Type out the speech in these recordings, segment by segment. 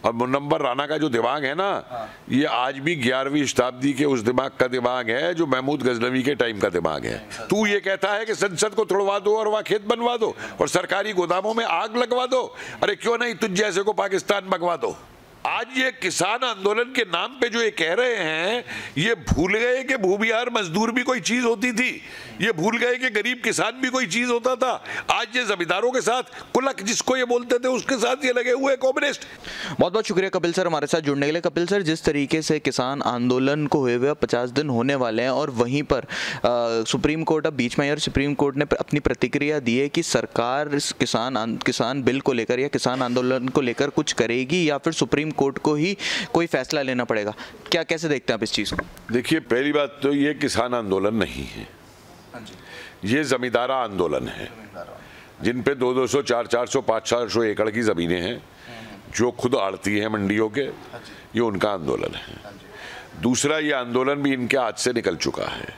और मुनव्वर राना का जो दिमाग है ना, ये आज भी 11वीं शताब्दी के उस दिमाग का दिमाग है जो महमूद गजनवी के टाइम का दिमाग है। तू ये कहता है कि संसद को तोड़वा दो और वहां खेत बनवा दो और सरकारी गोदामों में आग लगवा दो। अरे क्यों नहीं तुझ जैसे को पाकिस्तान भगवा दो। आज ये किसान आंदोलन के नाम पे जो ये कह रहे हैं, ये भूल गए कि भूमिहार मजदूर भी कोई चीज होती थी, ये भूल गए कि गरीब किसान भी कोई चीज होता था। आज ये जमींदारों के साथ कुलक जिसको ये बोलते थे उसके साथ ये लगे हुए कम्युनिस्ट। बहुत बहुत शुक्रिया कपिल सर हमारे साथ जुड़ने के लिए। कपिल सर, जिस तरीके से किसान आंदोलन को हुए हुए 50 दिन होने वाले हैं और वहीं पर सुप्रीम कोर्ट अब बीच में आई और सुप्रीम कोर्ट ने अपनी प्रतिक्रिया दी है कि सरकार इस किसान बिल को लेकर या किसान आंदोलन को लेकर कुछ करेगी या फिर सुप्रीम कोर्ट को ही कोई फैसला लेना पड़ेगा। क्या कैसे देखते हैं आप इस चीज को? देखिए, पहली बात तो ये किसान आंदोलन नहीं है, ये जमींदारा आंदोलन है जिन पे 200, 400, 500 एकड़ की जमीनें हैं जो खुद आड़ती हैं मंडियों के, ये उनका आंदोलन है। दूसरा, ये आंदोलन भी इनके हाथ से निकल चुका है।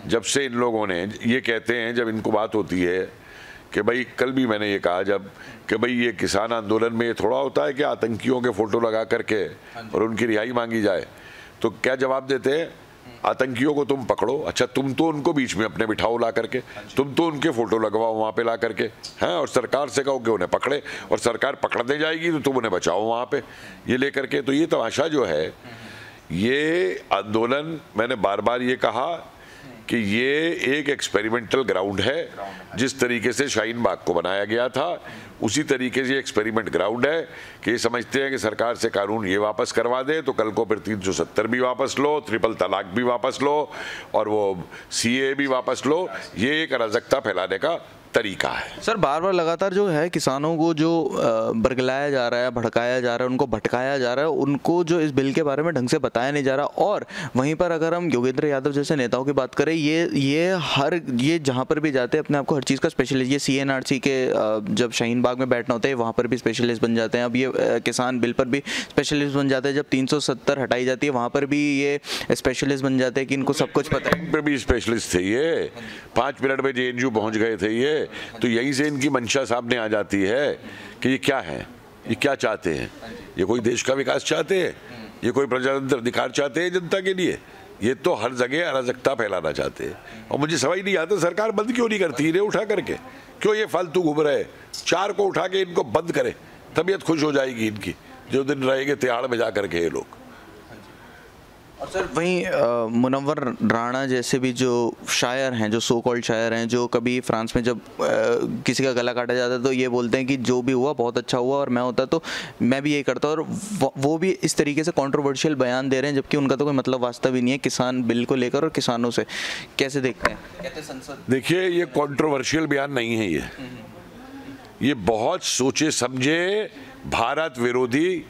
जब से इन लोगों ने ये कहते हैं, जब इनको बात होती है कि भाई, कल भी मैंने ये कहा जब कि भाई ये किसान आंदोलन में ये थोड़ा होता है कि आतंकियों के फोटो लगा करके और उनकी रिहाई मांगी जाए, तो क्या जवाब देते हैं? आतंकियों को तुम पकड़ो, अच्छा तुम तो उनको बीच में अपने बिठाओ ला करके, तुम तो उनके फोटो लगवाओ वहाँ पे ला करके, हैं, और सरकार से कहो कि उन्हें पकड़े, और सरकार पकड़ने जाएगी तो तुम उन्हें बचाओ वहाँ पे, ये लेकर के। तो ये तमाशा जो है, ये आंदोलन, मैंने बार बार ये कहा कि ये एक एक्सपेरिमेंटल ग्राउंड है। जिस तरीके से शाहीन बाग को बनाया गया था उसी तरीके से एक्सपेरिमेंट ग्राउंड है कि ये समझते हैं कि सरकार से कानून ये वापस करवा दे तो कल को फिर 370 भी वापस लो, ट्रिपल तलाक भी वापस लो और वो CAA भी वापस लो। ये एक अराजकता फैलाने का तरीका है। सर, बार बार लगातार जो है किसानों को जो बरगलाया जा रहा है, भड़काया जा रहा है, उनको भटकाया जा रहा है, उनको जो इस बिल के बारे में ढंग से बताया नहीं जा रहा। और वहीं पर अगर हम योगेंद्र यादव जैसे नेताओं की बात करें, ये जहां पर भी जाते हैं अपने आप को हर चीज़ का स्पेशलिस्ट, ये CNRC के जब शाहीन बाग में बैठना होता है वहाँ पर भी स्पेशलिस्ट बन जाते हैं। अब ये किसान बिल पर भी स्पेशलिस्ट बन जाते हैं। जब 370 हटाई जाती है वहाँ पर भी ये स्पेशलिस्ट बन जाते हैं कि इनको सब कुछ पता है। पर भी स्पेशलिस्ट थे ये, 5 मिनट में JNU पहुँच गए थे ये। तो यहीं से इनकी मंशा सामने आ जाती है कि ये क्या है, ये क्या चाहते हैं। ये कोई देश का विकास चाहते हैं, ये कोई प्रजातंत्र अधिकार चाहते हैं जनता के लिए? ये तो हर जगह अराजकता फैलाना चाहते हैं। और मुझे समझ नहीं आता सरकार बंद क्यों नहीं करती इन्हें उठा करके, क्यों ये फालतू घूम रहे? 4 को उठा के इनको बंद करे, तबीयत खुश हो जाएगी इनकी, जो दिन रहेंगे तिहाड़ में जा करके ये लोग। और सर, वहीं मुनव्वर राणा जैसे भी जो शायर हैं, जो सो कॉल्ड शायर हैं, जो कभी फ्रांस में जब किसी का गला काटा जाता है तो ये बोलते हैं कि जो भी हुआ बहुत अच्छा हुआ और मैं होता तो मैं भी यही करता, और वो भी इस तरीके से कंट्रोवर्शियल बयान दे रहे हैं जबकि उनका तो कोई मतलब वास्तव ही नहीं है किसान बिल को लेकर और किसानों से। कैसे देखते हैं? कहते हैं संसद। देखिए, ये कंट्रोवर्शियल बयान नहीं है, ये बहुत सोचे समझे भारत विरोधी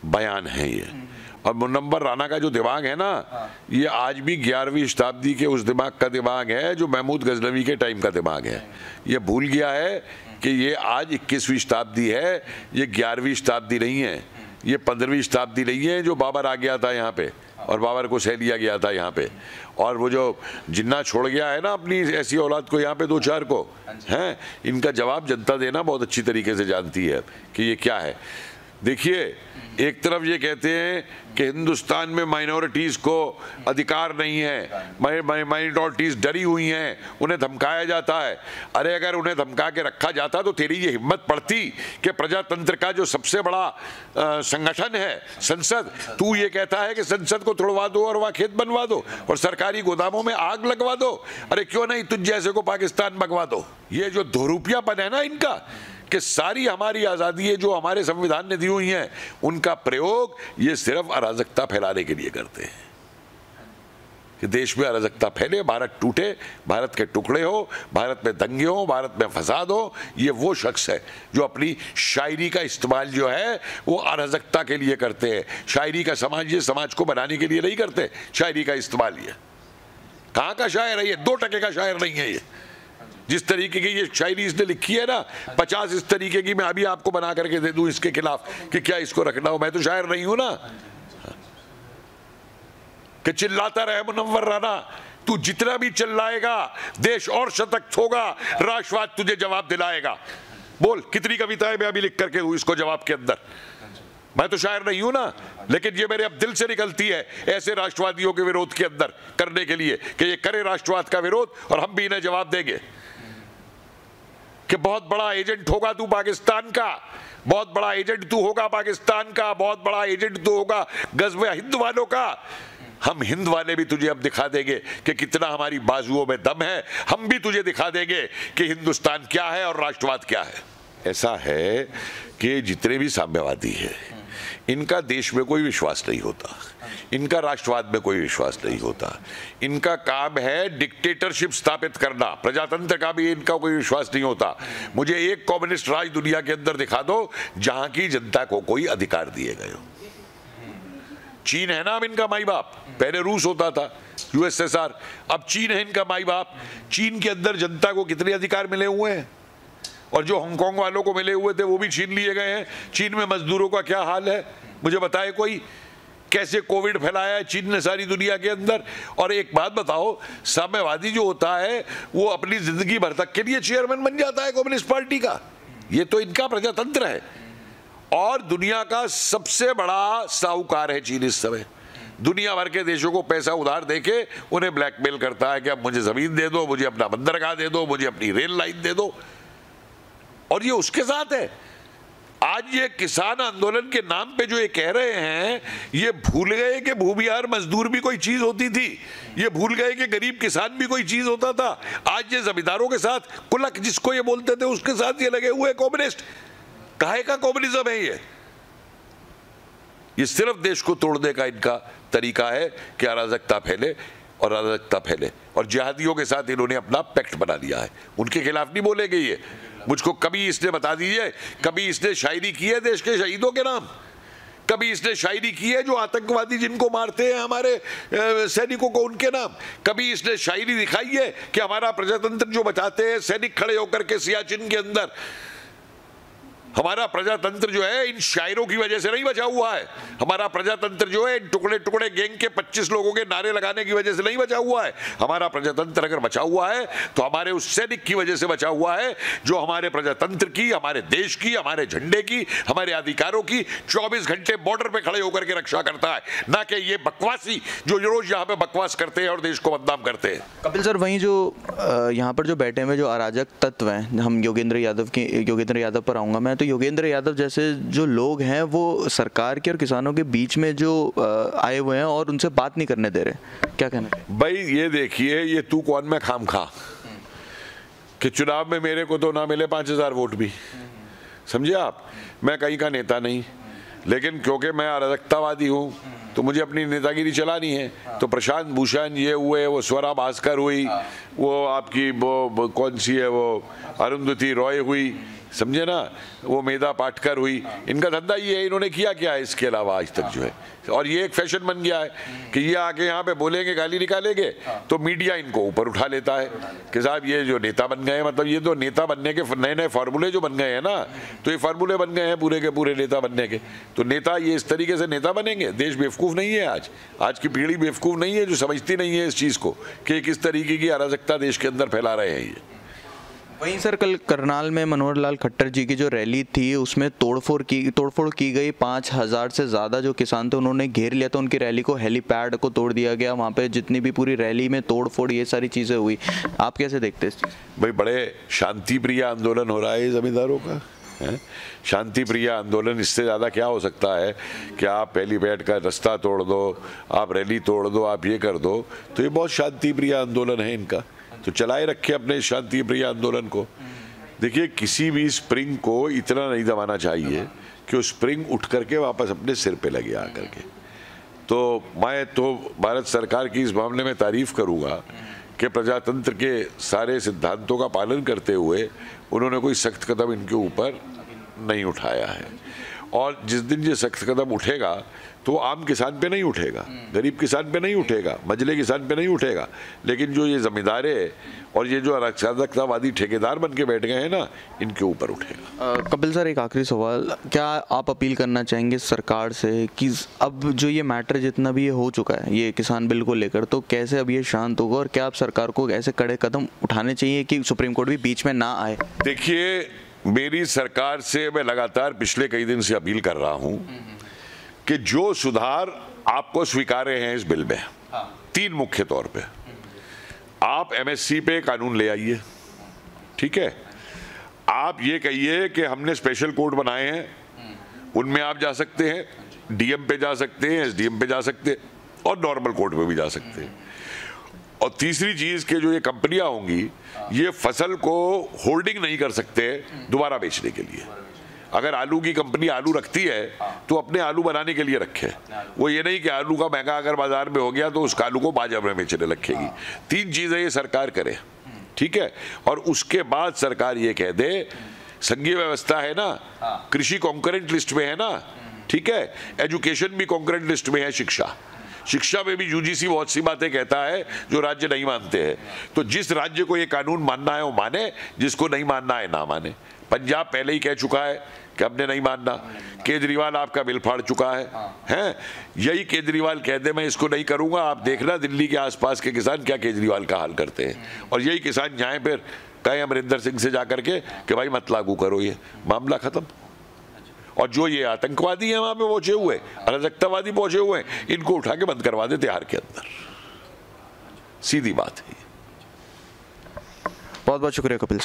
बयान है ये। और मुनव्वर राना का जो दिमाग है ना, ये आज भी 11वीं शताब्दी के उस दिमाग का दिमाग है जो महमूद गजनवी के टाइम का दिमाग है। ये भूल गया है कि ये आज 21वीं शताब्दी है, ये 11वीं शताब्दी नहीं है, ये 15वीं शताब्दी नहीं है जो बाबर आ गया था यहाँ पे और बाबर को सह लिया गया था यहाँ पे। और वो जो जिन्ना छोड़ गया है ना अपनी ऐसी औलाद को यहाँ पे 2-4 को, हैं, इनका जवाब जनता देना बहुत अच्छी तरीके से जानती है कि ये क्या है। देखिए, एक तरफ ये कहते हैं कि हिंदुस्तान में माइनॉरिटीज़ को अधिकार नहीं है, माइनॉरिटीज़ डरी हुई हैं, उन्हें धमकाया जाता है। अरे अगर उन्हें धमका के रखा जाता तो तेरी ये हिम्मत पड़ती कि प्रजातंत्र का जो सबसे बड़ा संगठन है संसद, तू ये कहता है कि संसद को तोड़वा दो और वहाँ खेत बनवा दो और सरकारी गोदामों में आग लगवा दो। अरे क्यों नहीं तुझ जैसे को पाकिस्तान भगवा दो। ये जो धुरूपियापन है ना इनका, कि सारी हमारी आज़ादी जो हमारे संविधान ने दी हुई हैं, उनका प्रयोग ये सिर्फ अराजकता फैलाने के लिए करते हैं कि देश में अराजकता फैले, भारत टूटे, भारत के टुकड़े हो, भारत में दंगे हो, भारत में फसाद हो। ये वो शख्स है जो अपनी शायरी का इस्तेमाल जो है वो अराजकता के लिए करते हैं। शायरी का समाज, ये समाज को बनाने के लिए नहीं करते शायरी का इस्तेमाल। ये कहाँ का शायर है? ये 2% का शायर नहीं है। ये जिस तरीके की ये शायरी इसने लिखी है ना, 50 इस तरीके की मैं अभी आपको बना करके दे दूं इसके खिलाफ कि क्या इसको रखना हो। मैं तो शायर नहीं हूं ना कि चिल्लाता रहे मुनव्वर राना। तू जितना भी चिल्लाएगा देश और सतर्क होगा, राष्ट्रवाद तुझे जवाब दिलाएगा। बोल कितनी कविताएं मैं अभी लिख करके दूं इसको जवाब के अंदर। मैं तो शायर नहीं हूं ना, लेकिन ये मेरे अब दिल से निकलती है ऐसे राष्ट्रवादियों के विरोध के अंदर करने के लिए कि ये करे राष्ट्रवाद का विरोध और हम भी इन्हें जवाब देंगे कि बहुत बड़ा एजेंट होगा तू पाकिस्तान का, बहुत बड़ा एजेंट तू होगा पाकिस्तान का, बहुत बड़ा एजेंट तू होगा गज़वे हिंद वालों का। हम हिंद वाले भी तुझे अब दिखा देंगे कि कितना हमारी बाजुओं में दम है। हम भी तुझे दिखा देंगे कि हिंदुस्तान क्या है और राष्ट्रवाद क्या है। ऐसा है कि जितने भी साम्यवादी हैं, इनका देश में कोई विश्वास नहीं होता, इनका राष्ट्रवाद में कोई विश्वास नहीं होता। इनका काम है डिक्टेटरशिप स्थापित करना, प्रजातंत्र का भी इनका कोई विश्वास नहीं होता। मुझे एक कम्युनिस्ट राज दुनिया के अंदर दिखा दो जहां की जनता को कोई अधिकार दिए गए हो। चीन है ना अब इनका माई बाप, पहले रूस होता था, यूएसएसआर, अब चीन है इनका माई बाप। चीन के अंदर जनता को कितने अधिकार मिले हुए हैं, और जो हांगकांग वालों को मिले हुए थे वो भी छीन लिए गए हैं। चीन में मजदूरों का क्या हाल है मुझे बताए कोई, कैसे कोविड फैलाया है चीन ने सारी दुनिया के अंदर। और एक बात बताओ, साम्यवादी जो होता है वो अपनी जिंदगी भर तक के लिए चेयरमैन बन जाता है कम्युनिस्ट पार्टी का। ये तो इनका प्रजातंत्र है, और दुनिया का सबसे बड़ा साहूकार है चीन इस समय। दुनिया भर के देशों को पैसा उधार देके उन्हें ब्लैकमेल करता है कि अब मुझे जमीन दे दो, मुझे अपना बंदरगाह दे दो, मुझे अपनी रेल लाइन दे दो, और ये उसके साथ है। आज ये किसान आंदोलन के नाम पे जो ये कह रहे हैं, ये भूल गए कि भूमिहार मजदूर भी कोई चीज होती थी, ये भूल गए कि गरीब किसान भी कोई चीज होता था। आज ये जमींदारों के साथ, कुलक जिसको ये बोलते थे, उसके साथ ये लगे हुए कम्युनिस्ट। काहे का कम्युनिज्म है ये सिर्फ देश को तोड़ने का इनका तरीका है कि अराजकता फैले और अराजकता फैले। और जिहादियों के साथ इन्होंने अपना पैक्ट बना लिया है, उनके खिलाफ नहीं बोलेंगे ये। मुझको कभी इसने बता दीजिए, कभी इसने शायरी की है देश के शहीदों के नाम, कभी इसने शायरी की है जो आतंकवादी जिनको मारते हैं हमारे सैनिकों को उनके नाम, कभी इसने शायरी दिखाई है कि हमारा प्रजातंत्र जो बचाते हैं सैनिक खड़े होकर के सियाचिन के अंदर। हमारा प्रजातंत्र जो है इन शायरों की वजह से नहीं बचा हुआ है। हमारा प्रजातंत्र जो है इन टुकड़े टुकड़े गैंग के 25 लोगों के नारे लगाने की वजह से नहीं बचा हुआ है। हमारा प्रजातंत्र अगर बचा हुआ है तो हमारे उस सैनिक की वजह से बचा हुआ है जो हमारे प्रजातंत्र की, हमारे देश की, हमारे झंडे की, हमारे अधिकारों की 24 घंटे बॉर्डर पे खड़े होकर के रक्षा करता है, ना कि ये बकवासी जो रोज यहाँ पे बकवास करते हैं और देश को बदनाम करते हैं। कपिल सर, वहीं जो यहाँ पर जो बैठे हुए जो अराजक तत्व हैं, हम योगेंद्र यादव पर आऊँगा मैं, तो योगेंद्र यादव जैसे जो लोग हैं वो सरकार के और किसानों के बीच में जो आए हुए हैं और उनसे बात नहीं करने दे रहे, क्या कहना है? भाई ये देखिए, ये तू कौन मैं खाम खा कि चुनाव में मेरे को तो ना मिले 5000 वोट भी, समझे आप। मैं कहीं का नेता नहीं, लेकिन क्योंकि मैं अराजकतावादी हूँ तो मुझे अपनी नेतागिरी चलानी है। तो प्रशांत भूषण ये हुए, वो स्वरा भास्कर हुई, वो आपकी वो कौन सी है वो अरुंधति रॉय हुई, समझे ना, वो मेधा पाटकर हुई। इनका धंधा ये है, इन्होंने किया क्या है इसके अलावा आज तक जो है। और ये एक फैशन बन गया है कि ये आके यहाँ पे बोलेंगे, गाली निकालेंगे तो मीडिया इनको ऊपर उठा लेता है कि साहब ये जो नेता बन गए, मतलब ये तो नेता बनने के नए नए फार्मूले जो बन गए हैं ना, तो ये फार्मूले बन गए हैं पूरे के पूरे नेता बनने के। तो नेता ये इस तरीके से नेता बनेंगे। देश बेवकूफ़ नहीं है, आज की पीढ़ी बेवकूफ़ नहीं है जो समझती नहीं है इस चीज़ को कि किस तरीके की अराजकता देश के अंदर फैला रहे हैं ये। वहीं सर, कल करनाल में मनोहर लाल खट्टर जी की जो रैली थी उसमें तोड़फोड़ की गई। 5000 से ज़्यादा जो किसान थे उन्होंने घेर लिया था उनकी रैली को, हेलीपैड को तोड़ दिया गया, वहाँ पे जितनी भी पूरी रैली में तोड़फोड़ ये सारी चीज़ें हुई। आप कैसे देखते हैं? भाई बड़े शांति प्रिय आंदोलन हो रहा है जमींदारों का। शांति प्रिय आंदोलन इससे ज़्यादा क्या हो सकता है कि आप हेलीपैड का रास्ता तोड़ दो, आप रैली तोड़ दो, आप ये कर दो। तो ये बहुत शांति प्रिय आंदोलन है इनका, तो चलाए रखे अपने शांति प्रिय आंदोलन को। देखिए, किसी भी स्प्रिंग को इतना नहीं दबाना चाहिए कि वो स्प्रिंग उठ करके वापस अपने सिर पे लगे आकर के। तो मैं तो भारत सरकार की इस मामले में तारीफ करूँगा कि प्रजातंत्र के सारे सिद्धांतों का पालन करते हुए उन्होंने कोई सख्त कदम इनके ऊपर नहीं उठाया है। और जिस दिन ये सख्त कदम उठेगा तो आम किसान पे नहीं उठेगा, गरीब किसान पे नहीं उठेगा, मजले किसान पे नहीं उठेगा, लेकिन जो ये जमींदार है और ये जो अराजकतावादी ठेकेदार बन के बैठ गए हैं ना, इनके ऊपर उठेगा। कपिल सर, एक आखिरी सवाल, क्या आप अपील करना चाहेंगे सरकार से कि अब जो ये मैटर जितना भी ये हो चुका है ये किसान बिल को लेकर, तो कैसे अब ये शांत होगा और क्या आप सरकार को ऐसे कड़े कदम उठाने चाहिए कि सुप्रीम कोर्ट भी बीच में ना आए? देखिए, मेरी सरकार से मैं लगातार पिछले कई दिन से अपील कर रहा हूँ कि जो सुधार आपको स्वीकार्य हैं इस बिल में, तीन मुख्य तौर पे, आप एमएससी पे कानून ले आइए, ठीक है। आप ये कहिए कि हमने स्पेशल कोर्ट बनाए हैं, उनमें आप जा सकते हैं, डीएम पे जा सकते हैं, एसडीएम पे जा सकते हैं और नॉर्मल कोर्ट पे भी जा सकते हैं। और तीसरी चीज के जो ये कंपनियां होंगी, ये फसल को होल्डिंग नहीं कर सकते दोबारा बेचने के लिए। अगर आलू की कंपनी आलू रखती है तो अपने आलू बनाने के लिए रखे, वो ये नहीं कि आलू का महंगा अगर बाजार में हो गया तो उस आलू को बाजार में बेचने लगेगी। तीन चीजें ये सरकार करे, ठीक है। और उसके बाद सरकार ये कह दे संघीय व्यवस्था है ना, कृषि कॉन्करेंट लिस्ट में है ना, ठीक है, एजुकेशन भी कॉन्करेंट लिस्ट में है, शिक्षा में भी यूजीसी बहुत सी बातें कहता है जो राज्य नहीं मानते हैं। तो जिस राज्य को ये कानून मानना है वो माने, जिसको नहीं मानना है ना माने। पंजाब पहले ही कह चुका है कि हमने नहीं मानना, केजरीवाल आपका बिल फाड़ चुका है, यही केजरीवाल कह दे मैं इसको नहीं करूंगा, आप देखना दिल्ली के आसपास के किसान क्या केजरीवाल का हाल करते हैं। और यही किसान जाए फिर कहे अमरिंदर सिंह से जाकर के कि भाई मत लागू करो, ये मामला खत्म। और जो ये आतंकवादी हैं वहां पे पहुंचे हुए, अराजकतावादी पहुंचे हुए हैं, इनको उठा के बंद करवा दे तिहाड़ के अंदर, सीधी बात है। बहुत बहुत शुक्रिया कपिल।